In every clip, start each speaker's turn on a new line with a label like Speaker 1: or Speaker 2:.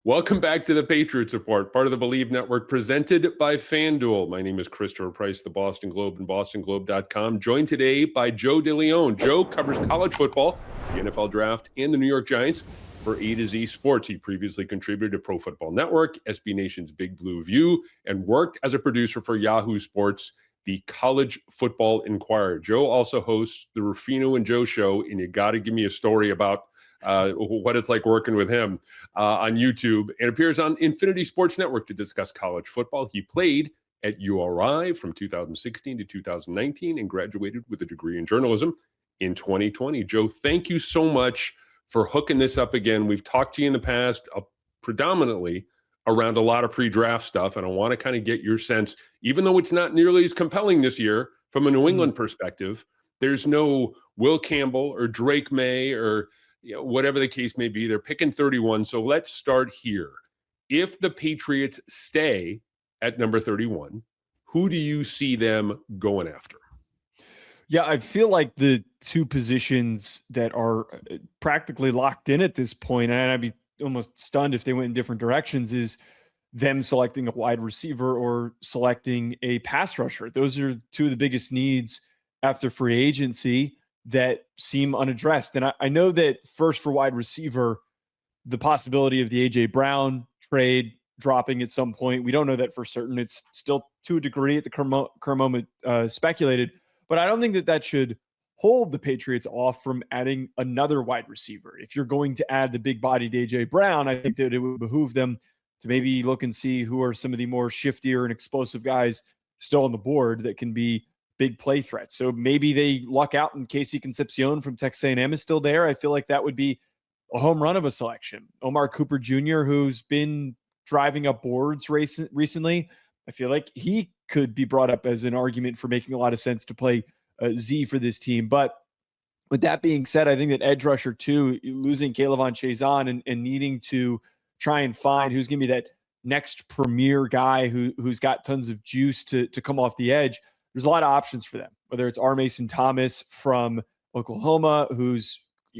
Speaker 1: Welcome back to the Patriots Report, part of the Believe Network, presented by FanDuel. My name is Christopher Price, the Boston Globe and BostonGlobe.com, joined today by Joe DeLeone. Joe covers college football, the NFL Draft, and the New York Giants for A to Z Sports. He previously contributed to Pro Football Network, SB Nation's Big Blue View, and worked as a producer for Yahoo Sports, the College Football Inquirer. Joe also hosts the Ruffino and Joe Show, and you got to give me a story about what it's like working with him on YouTube, and appears on Infinity Sports Network to discuss college football. He played at URI from 2016 to 2019 and graduated with a degree in journalism in 2020. Joe, thank you so much for hooking this up again. We've talked to you in the past predominantly around a lot of pre-draft stuff, and I want to kind of get your sense, even though it's not nearly as compelling this year from a New England perspective. There's no Will Campbell or Drake May or whatever the case may be. They're picking 31. So let's start here. If the Patriots stay at number 31, who do you see them going after?
Speaker 2: Yeah, I feel like the two positions that are practically locked in at this point, and I'd be almost stunned if they went in different directions, is them selecting a wide receiver or selecting a pass rusher. Those are two of the biggest needs after free agency that seem unaddressed. And I know that first for wide receiver, the possibility of the A.J. Brown trade dropping at some point, we don't know that for certain. It's still to a degree at the current moment speculated, but I don't think that should hold the Patriots off from adding another wide receiver. If you're going to add the big-bodied A.J. Brown, I think that it would behoove them to maybe look and see who are some of the more shiftier and explosive guys still on the board that can be big play threats. So maybe they luck out and Casey Concepcion from Texas A&M is still there. I feel like that would be a home run of a selection. Omar Cooper Jr., who's been driving up boards recently, I feel like he could be brought up as an argument for making a lot of sense to play Z for this team. But with that being said, I think that edge rusher too, losing K'Lavon Chaisson and needing to try and find who's going to be that next premier guy who's got tons of juice to come off the edge. There's a lot of options for them, whether it's R. Mason Thomas from Oklahoma, who's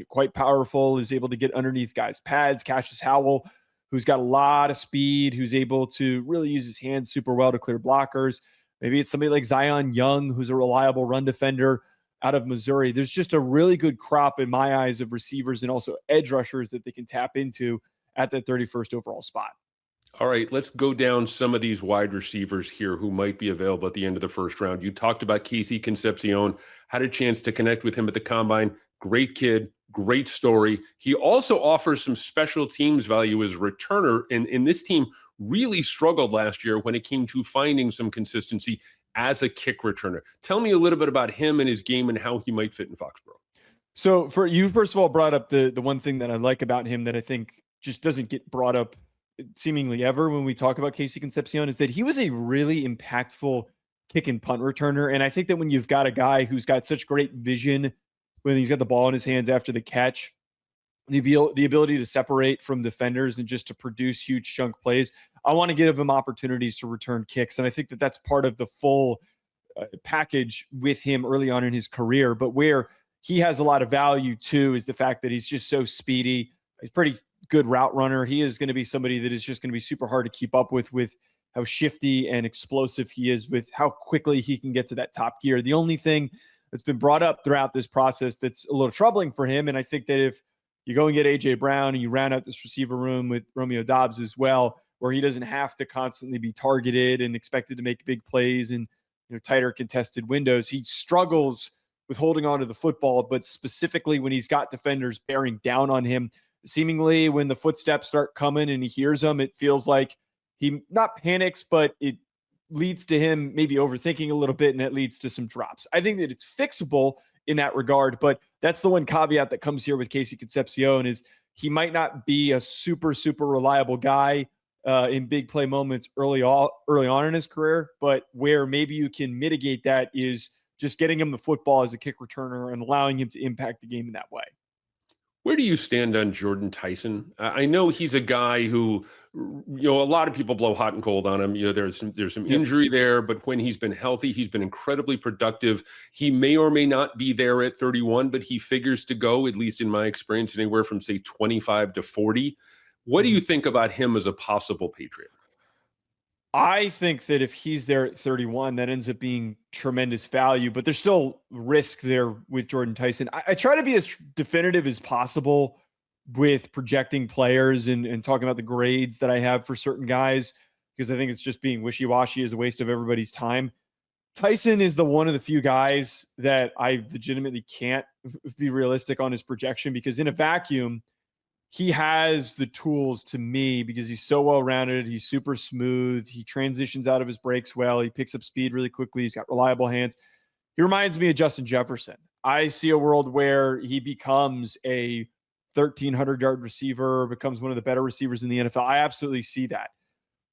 Speaker 2: quite powerful, is able to get underneath guys' pads. Cassius Howell, who's got a lot of speed, who's able to really use his hands super well to clear blockers. Maybe it's somebody like Zion Young, who's a reliable run defender out of Missouri. There's just a really good crop in my eyes of receivers and also edge rushers that they can tap into at that 31st overall spot.
Speaker 1: All right, let's go down some of these wide receivers here who might be available at the end of the first round. You talked about Casey Concepcion, had a chance to connect with him at the Combine. Great kid, great story. He also offers some special teams value as a returner, and this team really struggled last year when it came to finding some consistency as a kick returner. Tell me a little bit about him and his game and how he might fit in Foxborough.
Speaker 2: So for you, first of all, brought up the one thing that I like about him that I think just doesn't get brought up seemingly ever when we talk about Casey Concepcion, is that he was a really impactful kick and punt returner. And I think that when you've got a guy who's got such great vision when he's got the ball in his hands after the catch, the ability to separate from defenders and just to produce huge chunk plays, I want to give him opportunities to return kicks. And I think that that's part of the full package with him early on in his career. But where he has a lot of value too is the fact that he's just so speedy. He's pretty good route runner. He is going to be somebody that is just going to be super hard to keep up with how shifty and explosive he is, with how quickly he can get to that top gear. The only thing that's been brought up throughout this process that's a little troubling for him, and I think that if you go and get A.J. Brown and you round out this receiver room with Romeo Doubs as well, where he doesn't have to constantly be targeted and expected to make big plays in tighter contested windows, he struggles with holding on to the football, but specifically when he's got defenders bearing down on him. Seemingly when the footsteps start coming and he hears them, it feels like he not panics, but it leads to him maybe overthinking a little bit, and that leads to some drops. I think that it's fixable in that regard, but that's the one caveat that comes here with Casey Concepcion is he might not be a super, super reliable guy in big play moments early on in his career, but where maybe you can mitigate that is just getting him the football as a kick returner and allowing him to impact the game in that way.
Speaker 1: Where do you stand on Jordyn Tyson? I know he's a guy who, a lot of people blow hot and cold on him. There's some injury there, but when he's been healthy, he's been incredibly productive. He may or may not be there at 31, but he figures to go, at least in my experience, anywhere from say 25 to 40. What do you think about him as a possible Patriot?
Speaker 2: I think that if he's there at 31, that ends up being tremendous value, but there's still risk there with Jordyn Tyson. I try to be as definitive as possible with projecting players and talking about the grades that I have for certain guys, because I think it's just being wishy-washy is a waste of everybody's time. Tyson is the one of the few guys that I legitimately can't be realistic on his projection, because in a vacuum, he has the tools to me because he's so well-rounded. He's super smooth. He transitions out of his breaks well. He picks up speed really quickly. He's got reliable hands. He reminds me of Justin Jefferson. I see a world where he becomes a 1,300-yard receiver, becomes one of the better receivers in the NFL. I absolutely see that.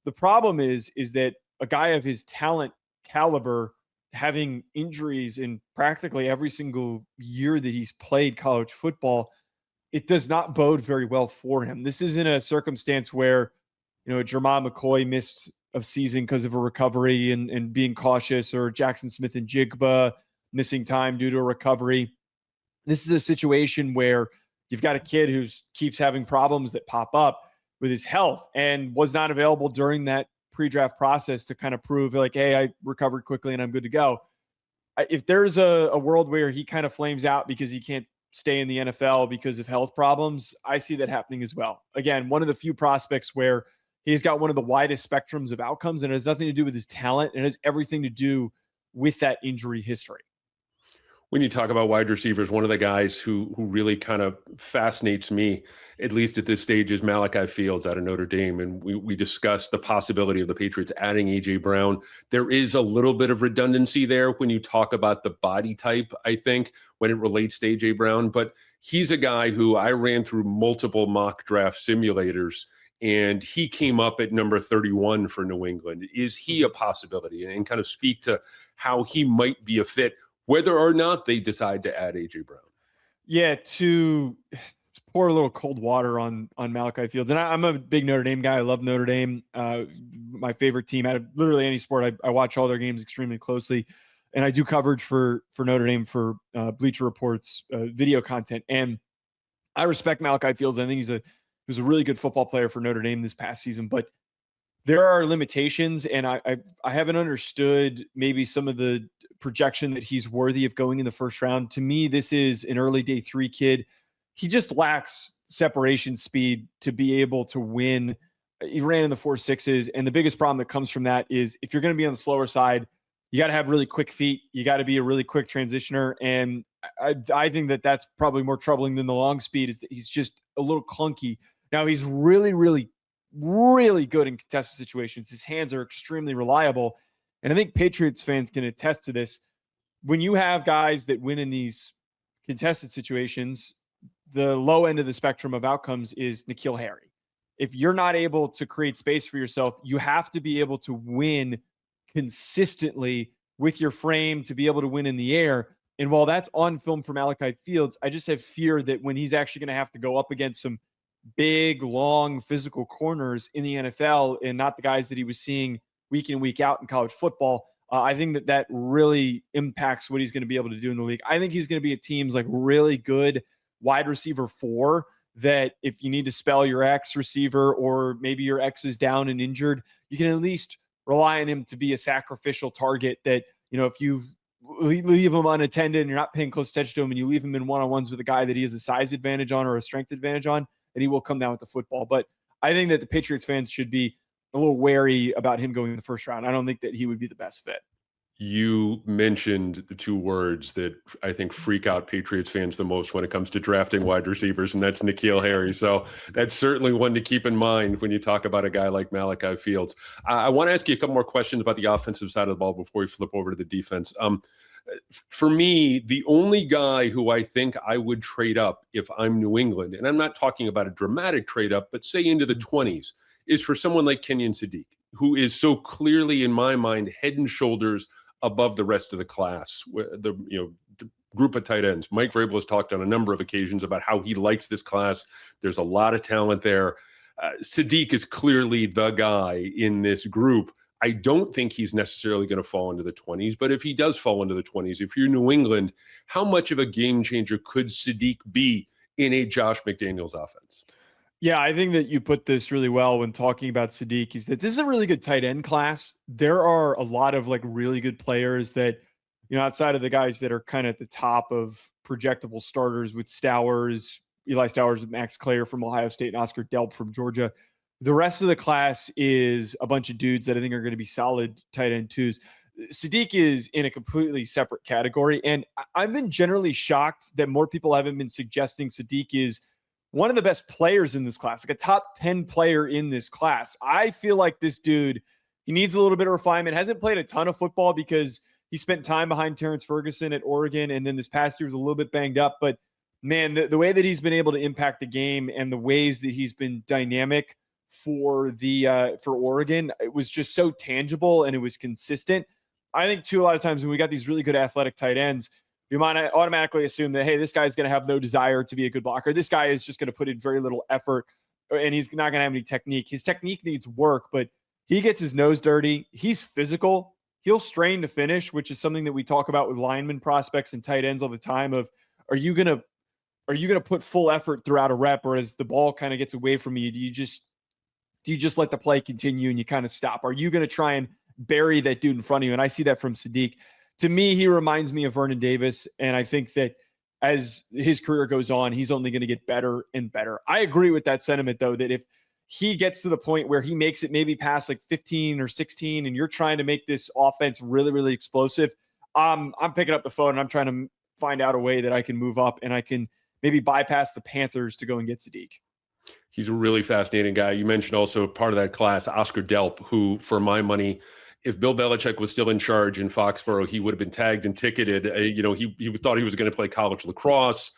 Speaker 2: The problem is that a guy of his talent caliber having injuries in practically every single year that he's played college football, it does not bode very well for him. This isn't a circumstance where, Jermon McCoy missed a season because of a recovery and being cautious, or Jackson Smith and Jigba missing time due to a recovery. This is a situation where you've got a kid who keeps having problems that pop up with his health and was not available during that pre-draft process to kind of prove like, hey, I recovered quickly and I'm good to go. If there's a world where he kind of flames out because he can't stay in the NFL because of health problems, I see that happening as well. Again, one of the few prospects where he's got one of the widest spectrums of outcomes, and it has nothing to do with his talent. It has everything to do with that injury history.
Speaker 1: When you talk about wide receivers, one of the guys who really kind of fascinates me, at least at this stage, is Malachi Fields out of Notre Dame. And we discussed the possibility of the Patriots adding A.J. Brown. There is a little bit of redundancy there when you talk about the body type, I think, when it relates to A.J. Brown. But he's a guy who I ran through multiple mock draft simulators, and he came up at number 31 for New England. Is he a possibility? And kind of speak to how he might be a fit, whether or not they decide to add A.J. Brown.
Speaker 2: Yeah, to pour a little cold water on Malachi Fields. And I'm a big Notre Dame guy. I love Notre Dame. My favorite team out of literally any sport. I watch all their games extremely closely. And I do coverage for Notre Dame for Bleacher Report's video content. And I respect Malachi Fields. I think he was a really good football player for Notre Dame this past season. But there are limitations, and I haven't understood maybe some of the projection that he's worthy of going in the first round. To me, this is an early day 3 kid. He just lacks separation speed to be able to win. He ran in the 4.6s, and the biggest problem that comes from that is if you're going to be on the slower side, you got to have really quick feet. You got to be a really quick transitioner, and I think that that's probably more troubling than the long speed, is that he's just a little clunky. Now, he's really, really, really good in contested situations. His hands are extremely reliable. And I think Patriots fans can attest to this. When you have guys that win in these contested situations, the low end of the spectrum of outcomes is N'Keal Harry. If you're not able to create space for yourself, you have to be able to win consistently with your frame to be able to win in the air. And while that's on film for Malachi Fields, I just have fear that when he's actually going to have to go up against some big, long, physical corners in the NFL and not the guys that he was seeing week in, week out in college football, I think that really impacts what he's going to be able to do in the league. I think he's going to be at teams like really good wide receiver 4 that if you need to spell your X receiver or maybe your X is down and injured, you can at least rely on him to be a sacrificial target that, if you leave him unattended and you're not paying close attention to him and you leave him in one-on-ones with a guy that he has a size advantage on or a strength advantage on, and he will come down with the football. But I think that the Patriots fans should be a little wary about him going in the first round. I don't think that he would be the best fit.
Speaker 1: You mentioned the 2 words that I think freak out Patriots fans the most when it comes to drafting wide receivers, and that's N'Keal Harry. So that's certainly one to keep in mind when you talk about a guy like Malachi Fields. I want to ask you a couple more questions about the offensive side of the ball before we flip over to the defense. For me, the only guy who I think I would trade up if I'm New England, and I'm not talking about a dramatic trade up, but say into the 20s, is for someone like Kenyon Sadiq, who is so clearly, in my mind, head and shoulders above the rest of the class. The group of tight ends. Mike Vrabel has talked on a number of occasions about how he likes this class. There's a lot of talent there. Sadiq is clearly the guy in this group. I don't think he's necessarily going to fall into the 20s, but if he does fall into the 20s, if you're New England, how much of a game changer could Sadiq be in a Josh McDaniels offense?
Speaker 2: Yeah, I think that you put this really well when talking about Sadiq is that this is a really good tight end class. There are a lot of like really good players that, outside of the guys that are kind of at the top of projectable starters with Stowers, Eli Stowers with Max Clare from Ohio State and Oscar Delp from Georgia. The rest of the class is a bunch of dudes that I think are going to be solid tight end twos. Sadiq is in a completely separate category. And I've been generally shocked that more people haven't been suggesting Sadiq is one of the best players in this class, like a top 10 player in this class. I feel like this dude, he needs a little bit of refinement. Hasn't played a ton of football because he spent time behind Terrence Ferguson at Oregon. And then this past year was a little bit banged up. But man, the way that he's been able to impact the game and the ways that he's been dynamic for Oregon, it was just so tangible and it was consistent. I think too, a lot of times when we got these really good athletic tight ends, you might automatically assume that, hey, this guy's going to have no desire to be a good blocker. This guy is just going to put in very little effort and he's not going to have any technique. His technique needs work, but he gets his nose dirty. He's physical. He'll strain to finish, which is something that we talk about with lineman prospects and tight ends all the time of, are you going to put full effort throughout a rep, or as the ball kind of gets away from you, do you just let the play continue and you kind of stop? Are you going to try and bury that dude in front of you? And I see that from Sadiq. To me, he reminds me of Vernon Davis. And I think that as his career goes on, he's only going to get better and better. I agree with that sentiment, though, that if he gets to the point where he makes it maybe past like 15 or 16 and you're trying to make this offense really, really explosive, I'm picking up the phone and I'm trying to find out a way that I can move up and I can maybe bypass the Panthers to go and get Sadiq.
Speaker 1: He's a really fascinating guy. You mentioned also part of that class, Oscar Delp, who, for my money, if Bill Belichick was still in charge in Foxborough, he would have been tagged and ticketed. He thought he was going to play college lacrosse.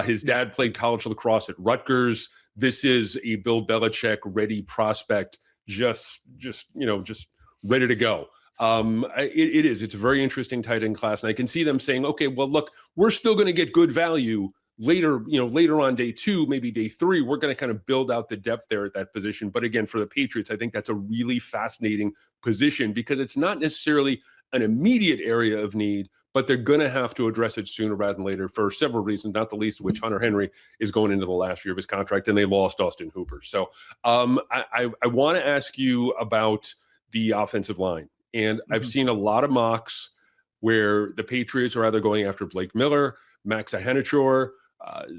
Speaker 1: His dad played college lacrosse at Rutgers. This is a Bill Belichick ready prospect, just ready to go. It is. It's a very interesting tight end class, and I can see them saying, okay, well, look, we're still going to get good value later on day 2, maybe day 3, we're going to kind of build out the depth there at that position. But again, for the Patriots, I think that's a really fascinating position because it's not necessarily an immediate area of need, but they're going to have to address it sooner rather than later for several reasons, not the least of which Hunter Henry is going into the last year of his contract and they lost Austin Hooper. So I want to ask you about the offensive line. And I've seen a lot of mocks where the Patriots are either going after Blake Miller, Max Ahenachor,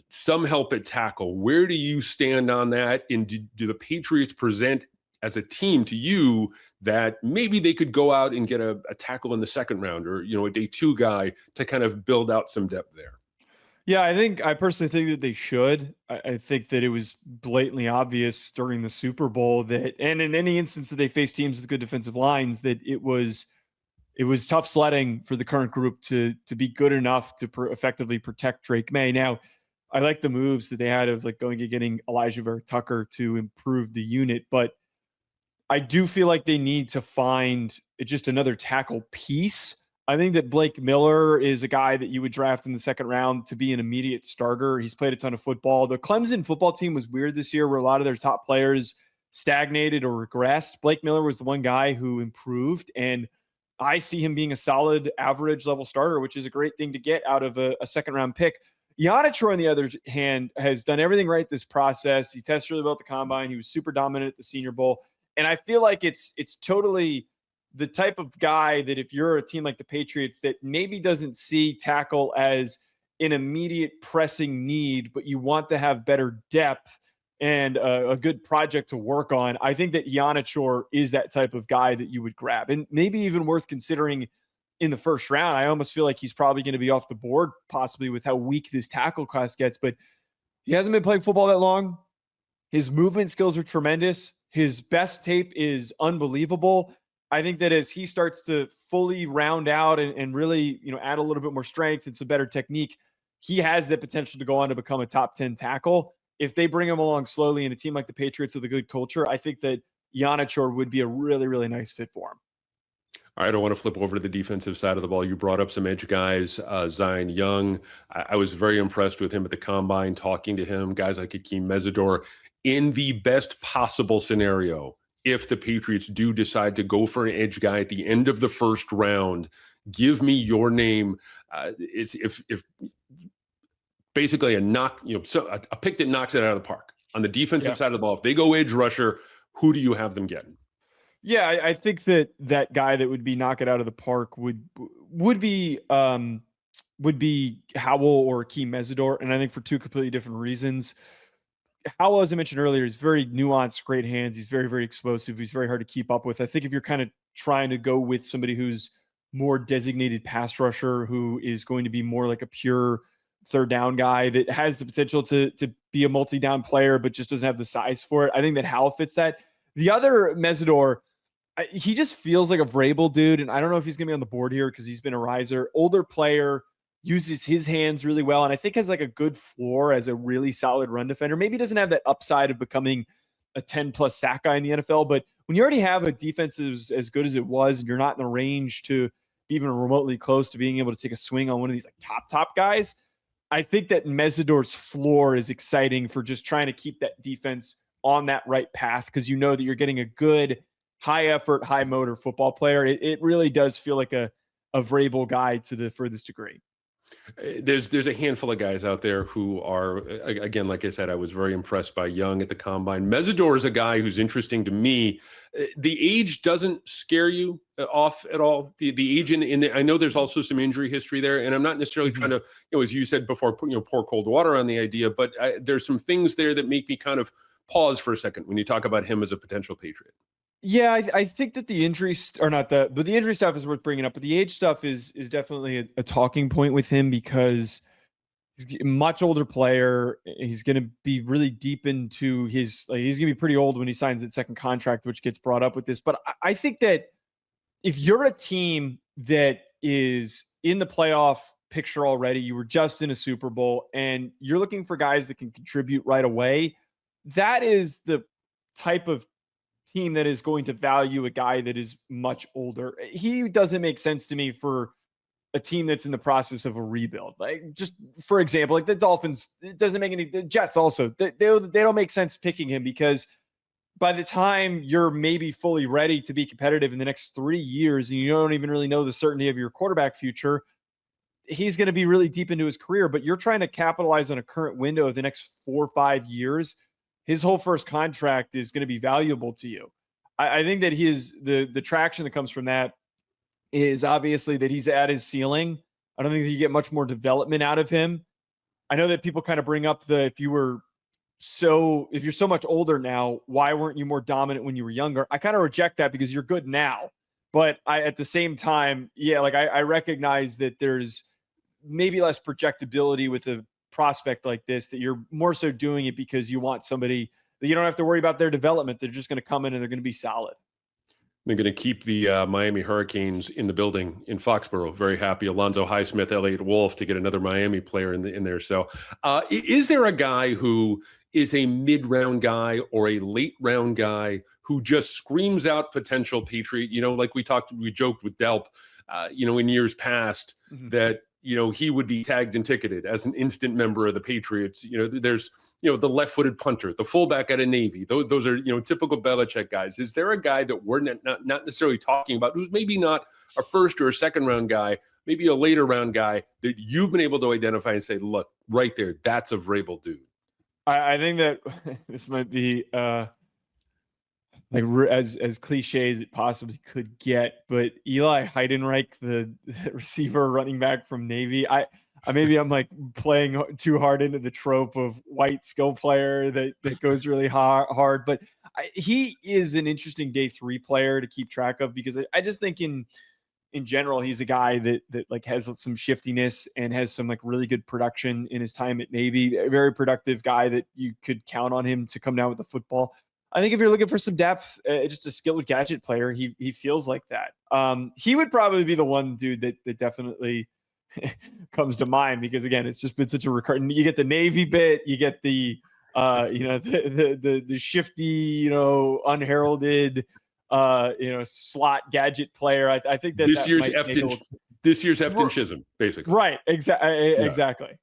Speaker 1: some help at tackle. Where do you stand on that? And do the Patriots present as a team to you that maybe they could go out and get a tackle in the second round or, a day 2 guy to kind of build out some depth there?
Speaker 2: Yeah, I personally think that they should. I think that it was blatantly obvious during the Super Bowl that, and in any instance that they face teams with good defensive lines, that it was tough sledding for the current group to be good enough to effectively protect Drake May. Now, I like the moves that they had of like going and getting Elijah Vera Tucker to improve the unit, but I do feel like they need to find just another tackle piece. I think that Blake Miller is a guy that you would draft in the second round to be an immediate starter. He's played a ton of football. The Clemson football team was weird this year where a lot of their top players stagnated or regressed. Blake Miller was the one guy who improved, and I see him being a solid average level starter, which is a great thing to get out of a second round pick. Ionichor, on the other hand, has done everything right this process. He tested really well at the combine. He was super dominant at the Senior Bowl. And I feel like it's totally the type of guy that if you're a team like the Patriots that maybe doesn't see tackle as an immediate pressing need, but you want to have better depth and a good project to work on, I think that Ionichor is that type of guy that you would grab. And maybe even worth considering in the first round. I almost feel like he's probably going to be off the board, possibly with how weak this tackle class gets, but he hasn't been playing football that long. His movement skills are tremendous. His best tape is unbelievable. I think that as he starts to fully round out and really, add a little bit more strength and some better technique, he has the potential to go on to become a top 10 tackle. If they bring him along slowly in a team like the Patriots with a good culture, I think that Ionichor would be a really, really nice fit for him.
Speaker 1: All right, I want to flip over to the defensive side of the ball. You brought up some edge guys, Zion Young. I was very impressed with him at the combine, talking to him, guys like Hakeem Mesidor. In the best possible scenario, if the Patriots do decide to go for an edge guy at the end of the first round, give me your name. It's if basically a knock, a pick that knocks it out of the park. On the defensive side of the ball, if they go edge rusher, who do you have them getting?
Speaker 2: Yeah, I think that guy that would be knock it out of the park would be Howell or Akeem Mesidor, and I think for two completely different reasons. Howell, as I mentioned earlier, is very nuanced, great hands. He's very, very explosive. He's very hard to keep up with. I think if you're kind of trying to go with somebody who's more designated pass rusher, who is going to be more like a pure third down guy that has the potential to be a multi-down player, but just doesn't have the size for it, I think that Howell fits that. The other, Mesidor, he just feels like a Vrabel dude, and I don't know if he's going to be on the board here because he's been a riser. Older player, uses his hands really well, and I think has like a good floor as a really solid run defender. Maybe doesn't have that upside of becoming a 10-plus sack guy in the NFL, but when you already have a defense as good as it was, and you're not in the range to be even remotely close to being able to take a swing on one of these like top guys, I think that Mesidor's floor is exciting for just trying to keep that defense on that right path because you know that you're getting a good high effort, high motor football player. It really does feel like a Vrabel guy to the furthest degree.
Speaker 1: There's a handful of guys out there who are, again, like I said, I was very impressed by Young at the combine. Mesidor is a guy who's interesting to me. The age doesn't scare you off at all. The age I know there's also some injury history there, and I'm not necessarily trying to, as you said before, pour cold water on the idea, but there's some things there that make me kind of pause for a second when you talk about him as a potential Patriot.
Speaker 2: Yeah, I think that the injuries are not but the injury stuff is worth bringing up. But the age stuff is definitely a talking point with him because he's a much older player. He's going to be really deep into he's going to be pretty old when he signs that second contract, which gets brought up with this. But I think that if you're a team that is in the playoff picture already, you were just in a Super Bowl, and you're looking for guys that can contribute right away, that is the type of team that is going to value a guy that is much older. He doesn't make sense to me for a team that's in the process of a rebuild. Like, just for example, like the Dolphins, it doesn't make any, the Jets also, they don't make sense picking him because by the time you're maybe fully ready to be competitive in the next 3 years and you don't even really know the certainty of your quarterback future, he's going to be really deep into his career, but you're trying to capitalize on a current window of the next 4 or 5 years. His whole first contract is going to be valuable to you. I think that the traction that comes from that is obviously that he's at his ceiling. I don't think that you get much more development out of him. I know that people kind of bring up if you're so much older now, why weren't you more dominant when you were younger? I kind of reject that because you're good now. But at the same time, yeah, like I recognize that there's maybe less projectability with a prospect like this, that you're more so doing it because you want somebody that you don't have to worry about their development. They're just going to come in and they're going to be solid.
Speaker 1: They're going to keep the Miami Hurricanes in the building in Foxborough. Very happy. Alonzo Highsmith, Elliott Wolf to get another Miami player in there. So is there a guy who is a mid-round guy or a late-round guy who just screams out potential Patriot? Like we joked with Delp, in years past that, he would be tagged and ticketed as an instant member of the Patriots. There's, the left-footed punter, the fullback out of Navy. Those are, typical Belichick guys. Is there a guy that we're not necessarily talking about who's maybe not a first or a second round guy, maybe a later round guy that you've been able to identify and say, look, right there, that's a Vrabel dude?
Speaker 2: I think that this might be as cliche as it possibly could get, but Eli Heidenreich, the receiver running back from Navy, I'm like playing too hard into the trope of white skill player that goes really hard, but he is an interesting day 3 player to keep track of because I just think in general he's a guy that like has some shiftiness and has some like really good production in his time at Navy. A very productive guy that you could count on him to come down with the football. I think if you're looking for some depth, just a skilled gadget player, he feels like that. He would probably be the one dude that definitely comes to mind because again, it's just been such a recurring. You get the Navy bit, you get the the shifty, unheralded, slot gadget player. I think that
Speaker 1: this year's Efton Chisholm, basically.
Speaker 2: Right. Exactly.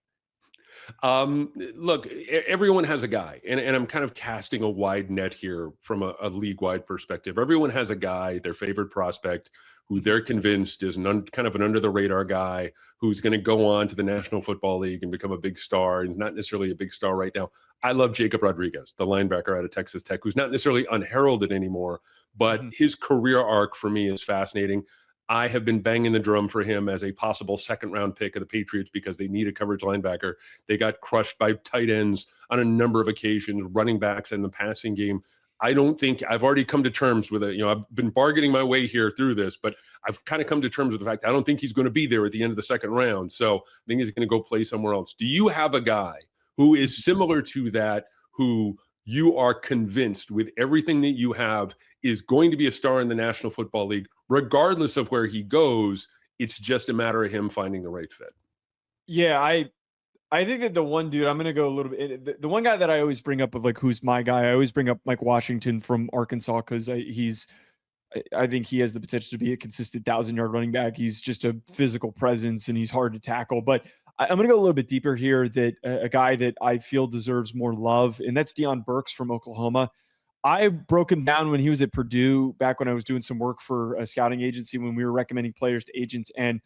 Speaker 1: Look, everyone has a guy, and I'm kind of casting a wide net here from a league-wide perspective. Everyone has a guy, their favorite prospect, who they're convinced is kind of an under-the-radar guy who's going to go on to the National Football League and become a big star, and not necessarily a big star right now. I love Jacob Rodriguez, the linebacker out of Texas Tech, who's not necessarily unheralded anymore, but his career arc for me is fascinating. I have been banging the drum for him as a possible second-round pick of the Patriots because they need a coverage linebacker. They got crushed by tight ends on a number of occasions, running backs in the passing game. I don't think I've already come to terms with it. I've been bargaining my way here through this, but I've kind of come to terms with the fact I don't think he's going to be there at the end of the second round. So I think he's going to go play somewhere else. Do you have a guy who is similar to that, who you are convinced with everything that you have is going to be a star in the National Football League, regardless of where he goes? It's just a matter of him finding the right fit.
Speaker 2: Yeah, I think that the one dude, I'm going to go a little bit, the one guy that I always bring up of like, who's my guy, I always bring up Mike Washington from Arkansas because I think he has the potential to be a consistent 1,000-yard running back. He's just a physical presence and he's hard to tackle. But I'm going to go a little bit deeper here, that a guy that I feel deserves more love, and that's Deion Burks from Oklahoma. I broke him down when he was at Purdue back when I was doing some work for a scouting agency when we were recommending players to agents. And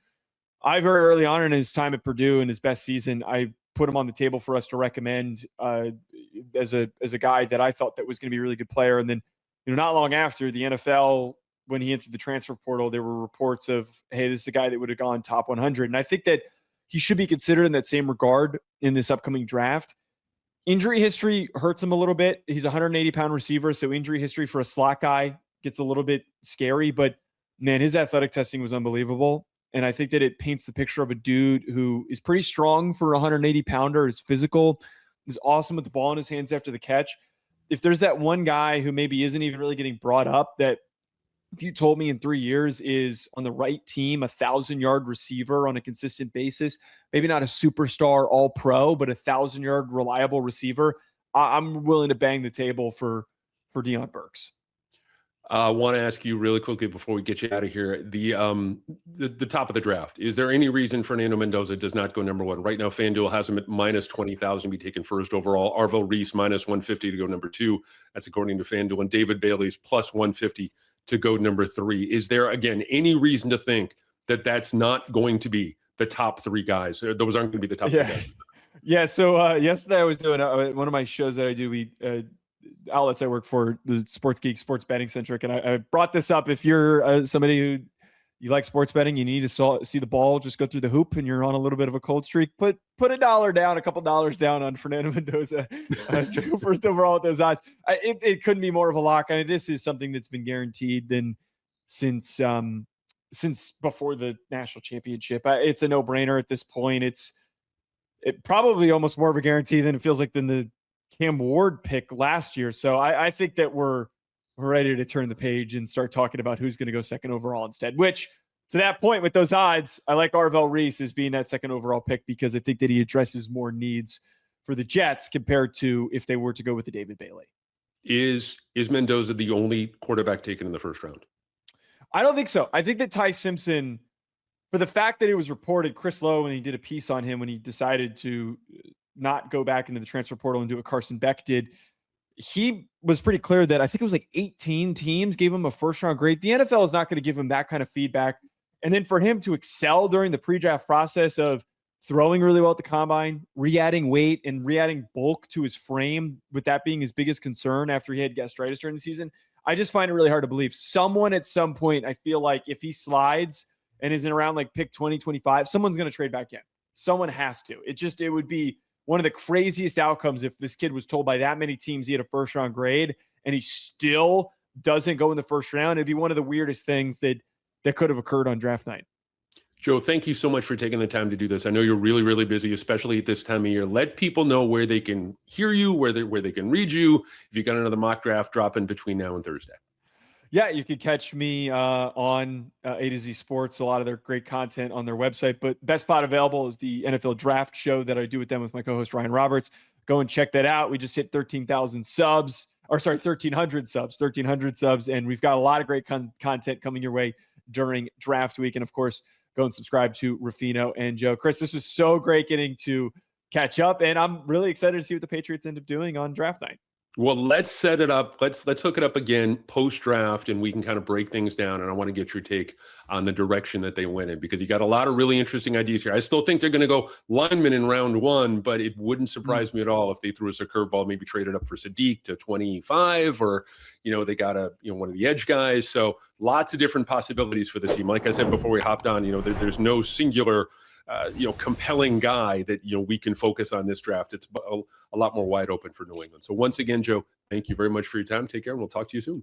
Speaker 2: I very early on in his time at Purdue in his best season, I put him on the table for us to recommend as a guy that I thought that was going to be a really good player. And then, not long after the NFL, when he entered the transfer portal, there were reports of, hey, this is a guy that would have gone top 100. And I think that he should be considered in that same regard in this upcoming draft. Injury history hurts him a little bit. He's a 180-pound receiver, so injury history for a slot guy gets a little bit scary. But, man, his athletic testing was unbelievable. And I think that it paints the picture of a dude who is pretty strong for a 180-pounder, is physical, is awesome with the ball in his hands after the catch. If there's that one guy who maybe isn't even really getting brought up that if you told me in 3 years is on the right team, 1,000-yard receiver on a consistent basis, maybe not a superstar all-pro, but 1,000-yard reliable receiver, I'm willing to bang the table for Deion Burks.
Speaker 1: I want to ask you really quickly before we get you out of here, the top of the draft. Is there any reason Fernando Mendoza does not go number one? Right now, FanDuel has him at minus 20,000 to be taken first overall. Arvell Reese minus 150 to go number two. That's according to FanDuel. And David Bailey's plus 150 to go number three. Is there, again, any reason to think that that's not going to be the top three guys? Those aren't going to be the top three guys.
Speaker 2: Yeah. So yesterday I was doing one of my shows that I do. Outlets I work for, the Sports Geek, Sports Betting Centric, and I brought this up. If you're somebody who you like sports betting, you need to see the ball just go through the hoop, and you're on a little bit of a cold streak, put $1 down, a couple dollars down on Fernando Mendoza to go first overall with those odds. It couldn't be more of a lock. I mean, this is something that's been guaranteed since before the national championship. It's a no-brainer at this point. It's probably almost more of a guarantee than it feels like than the Cam Ward pick last year. So I think that we're ready to turn the page and start talking about who's going to go second overall instead, which to that point with those odds, I like Arvell Reese as being that second overall pick because I think that he addresses more needs for the Jets compared to if they were to go with the David Bailey.
Speaker 1: Is Mendoza the only quarterback taken in the first round?
Speaker 2: I don't think so. I think that Ty Simpson, for the fact that it was reported, Chris Lowe, when he did a piece on him, when he decided to not go back into the transfer portal and do what Carson Beck did, he was pretty clear that I think it was like 18 teams gave him a first round grade. The NFL is not going to give him that kind of feedback. And then for him to excel during the pre-draft process of throwing really well at the combine, re-adding weight and re-adding bulk to his frame, with that being his biggest concern after he had gastritis during the season, I just find it really hard to believe. Someone at some point, I feel like if he slides and is in around like pick 20, 25, someone's going to trade back in. Someone has to. It would be one of the craziest outcomes if this kid was told by that many teams he had a first round grade and he still doesn't go in the first round. It'd be one of the weirdest things that could have occurred on draft night.
Speaker 1: Joe, thank you so much for taking the time to do this. I know you're really, really busy, especially at this time of year. Let people know where they can hear you, where they can read you. If you got another mock draft dropping between now and Thursday.
Speaker 2: Yeah, you could catch me on A to Z Sports, a lot of their great content on their website. But best spot available is the NFL Draft Show that I do with them with my co-host Ryan Roberts. Go and check that out. We just hit 13,000 subs, 1,300 subs. And we've got a lot of great content coming your way during draft week. And of course, go and subscribe to Ruffino and Joe. Chris, this was so great getting to catch up. And I'm really excited to see what the Patriots end up doing on draft night.
Speaker 1: Well, let's set it up. Let's hook it up again post-draft, and we can kind of break things down. And I want to get your take on the direction that they went in, because you got a lot of really interesting ideas here. I still think they're going to go lineman in round 1, but it wouldn't surprise me at all if they threw us a curveball, maybe traded up for Sadiq to 25, or they got one of the edge guys. So lots of different possibilities for the team. Like I said before we hopped on, there's no singular compelling guy that we can focus on this draft. It's a lot more wide open for New England. So once again, Joe, thank you very much for your time. Take care, and we'll talk to you soon.